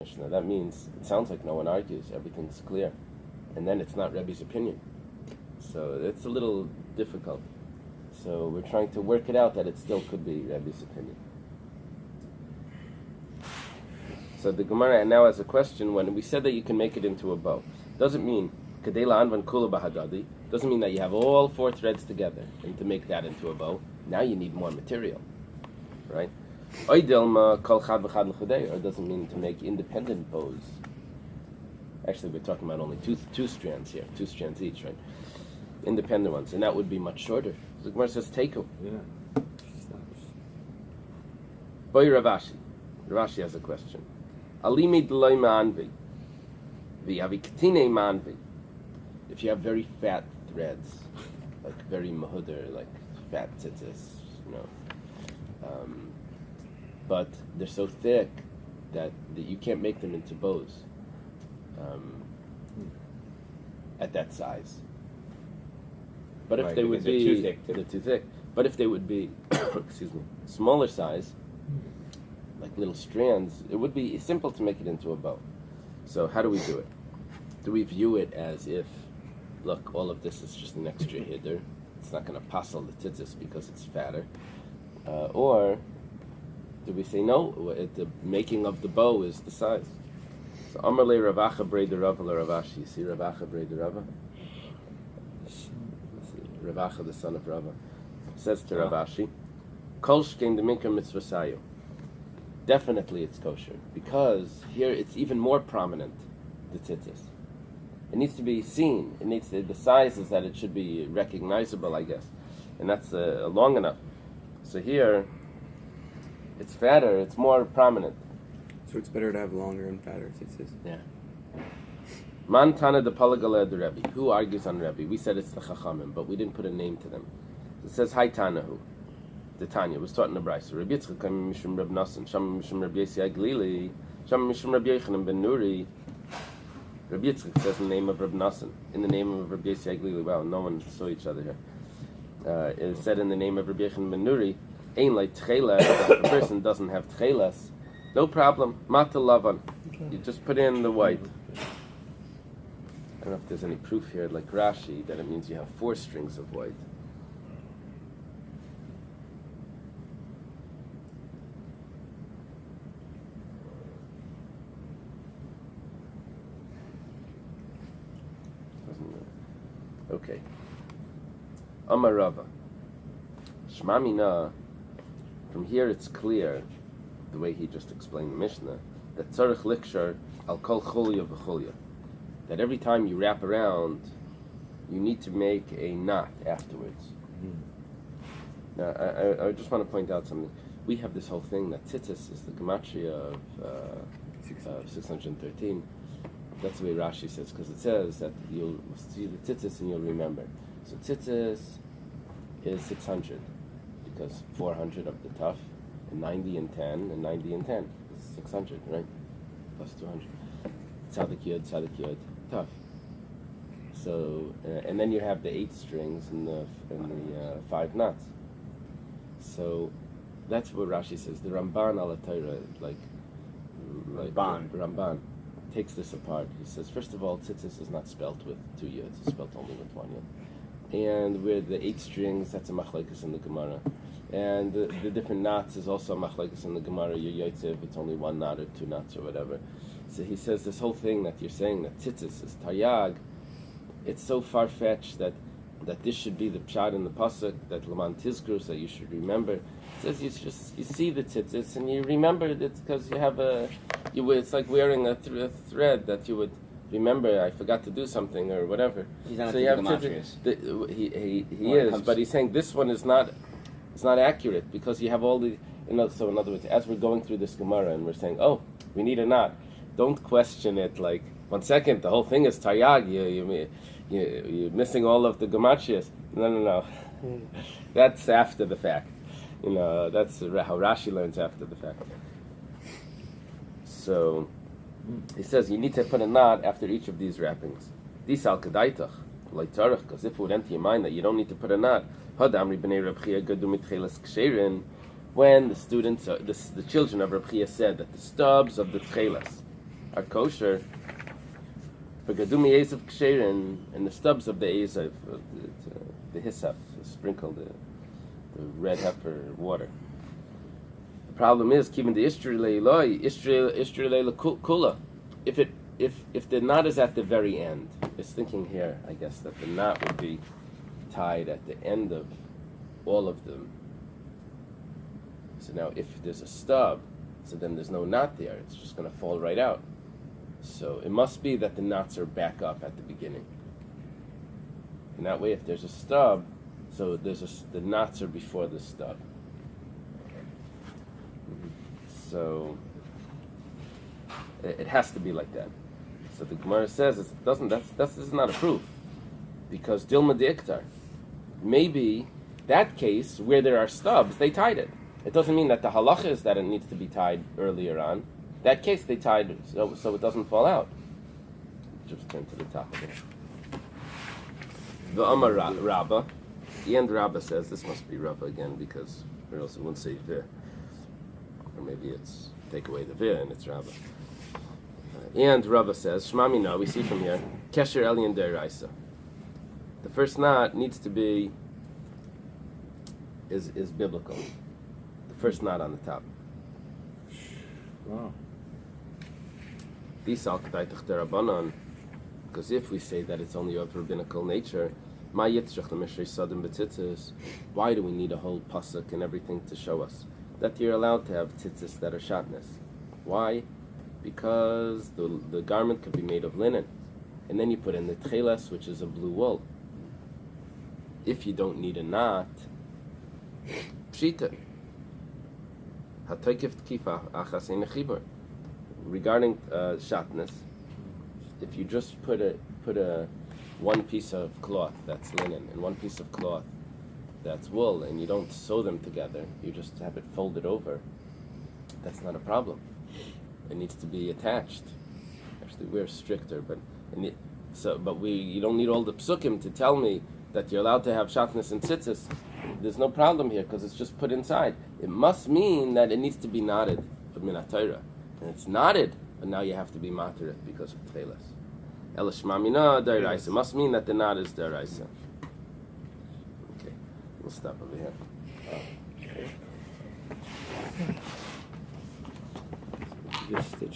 Mishnah. That means it sounds like no one argues, everything's clear, and then it's not Rebbe's opinion. So it's a little difficult. So we're trying to work it out that it still could be Rebbe's opinion. So the Gemara now has a question. When we said that you can make it into a bow, doesn't mean kadela anvan kula bahadadi. Doesn't mean that you have all four threads together and to make that into a bow. Now you need more material, right? Or doesn't mean to make independent bows. Actually, we're talking about only two strands here, 2 strands each, right? Independent ones, and that would be much shorter. So the Gemara says, "Teiku." Yeah. Boy Ravashi. Ravashi has a question. Alimi d'loy ma'anvi, v'yavi ktine ma'anvi. If you have very fat threads, like very mahudar, like fat tzitzis, but they're so thick that you can't make them into bows at that size. But if Right, they would because be they're too thick. they're too thick. But if they would be, excuse me, smaller size, like little strands, it would be simple to make it into a bow. So how do we do it? Do we view it as if, look, all of this is just an extra hider, it's not going to passel the tzitzis because it's fatter, or do we say no? The making of the bow is the size. So Amar le Ravacha Breder Rava le Ravashi. You see Ravacha Breder Rava? Ravacha, the son of Rava, says to Ravashi, Kol shkein d'minka mitzvah sayu. Definitely it's kosher, because here it's even more prominent, the tzitzis. It needs to be seen. It needs to, the size is that it should be recognizable, I guess. And that's long enough. So here, it's fatter, it's more prominent. So it's better to have longer and fatter tzitzis. Yeah. Man Tana de Palagala de Rabbi. Who argues on Rabbi? We said it's the Chachamim, but we didn't put a name to them. It says, Hi Tanahu. The Tanya was taught in the Bais. Rabbi Yitzchak came Mishum Reb Nassan, Sham Mishum Rabbi Eily, Sham Mishum Rabbi Yochanan ben Nuri. Rabbi Yitzchak says in the name of Reb Nassan, in the name of Rabbi Eily. Wow, no one saw each other here. It said in the name of Rabbi Yochanan ben Nuri, Ein like Tchelas, if a person doesn't have Tchelas, no problem, Mata Lavan. You just put in the white. I don't know if there's any proof here, like Rashi, that it means you have 4 strings of white. Okay. Amar Rava. Shma Mina. From here it's clear, the way he just explained the Mishnah, that tzarich likshar al kol chulya v'chulya. That every time you wrap around, you need to make a knot afterwards. Now, I just want to point out something. We have this whole thing that tzitzis is the gematria of 613. That's the way Rashi says, because it says that you'll see the tzitzis and you'll remember. So tzitzis is 600, because 400 of the tough, and 90 and 10, and 90 and 10 is 600, right? Plus 200. Tzadik yod, tough. So, and then you have the 8 strings and the 5 knots. So, that's what Rashi says. The Ramban al Torah, like Ramban takes this apart. He says, first of all, tzitzis is not spelt with 2 yods; it's spelt only with 1 yod. And with the 8 strings, that's a machlekes in the Gemara. And the different knots is also a machlekes in the Gemara. Your yotzev, it's only 1 knot or 2 knots or whatever. So he says this whole thing that you're saying that tzitzis is taryag, it's so far-fetched that this should be the pshat in the pasuk, that Laman Tizkru, that you should remember. It says you see the tzitzis and you remember it because you have it's like wearing a thread that you would remember. I forgot to do something or whatever. He's not so you have tzitzis. He is, but he's saying this one is not. It's not accurate because you have all the. So in other words, as we're going through this Gemara and we're saying, oh, we need a knot. Don't question it like 1 second. The whole thing is taryag. You're missing all of the gematrias. No. That's after the fact. That's how Rashi learns after the fact. So he says you need to put a knot after each of these wrappings. Disal kedaitach like tarach, because if it would enter your mind that you don't need to put a knot. When the students, the children of Rabbi said that the stubs of the tchelas are kosher. V'gadumi ezav ksherin, and the stubs of the ezav, the hyssop, sprinkle the red heifer water. The problem is keeping the Ishtri kula. If the knot is at the very end, it's thinking here, I guess, that the knot would be tied at the end of all of them. So now if there's a stub, so then there's no knot there, it's just going to fall right out. So it must be that the knots are back up at the beginning. And that way, if there's a stub, so the knots are before the stub. So it has to be like that. So the Gemara says it doesn't. This is not a proof, because Dilma de Iktar. Maybe that case where there are stubs, they tied it. It doesn't mean that the halacha is that it needs to be tied earlier on. That case they tied it so it doesn't fall out. Just turn to the top of it. The Amar Rabba. The end Rabba says this must be Rabba again, because or else it wouldn't say Veh. Or maybe it's take away the Veh and it's Rabba. And Rabba says, Shema Mina, we see from here, Kesher Eily and Deraisa. The first knot needs to be is biblical. The first knot on the top. Wow. Because if we say that it's only of rabbinical nature, why do we need a whole pasuk and everything to show us that you're allowed to have tzitzis that are shatnez? Why? Because the garment could be made of linen, and then you put in the tcheles, which is a blue wool. If you don't need a knot, pshita. Regarding shatnez, if you just put a one piece of cloth that's linen and one piece of cloth that's wool, and you don't sew them together, you just have it folded over, that's not a problem. It needs to be attached. Actually, we're stricter, but you don't need all the psukim to tell me that you're allowed to have shatnez and tzitzis. There's no problem here because it's just put inside. It must mean that it needs to be knotted for minat Torah. And it's knotted, but now you have to be matir it because of tcheles. El shma mina deraisa. It must mean that the knot is deraisa. Okay, we'll stop over here. Just stitch.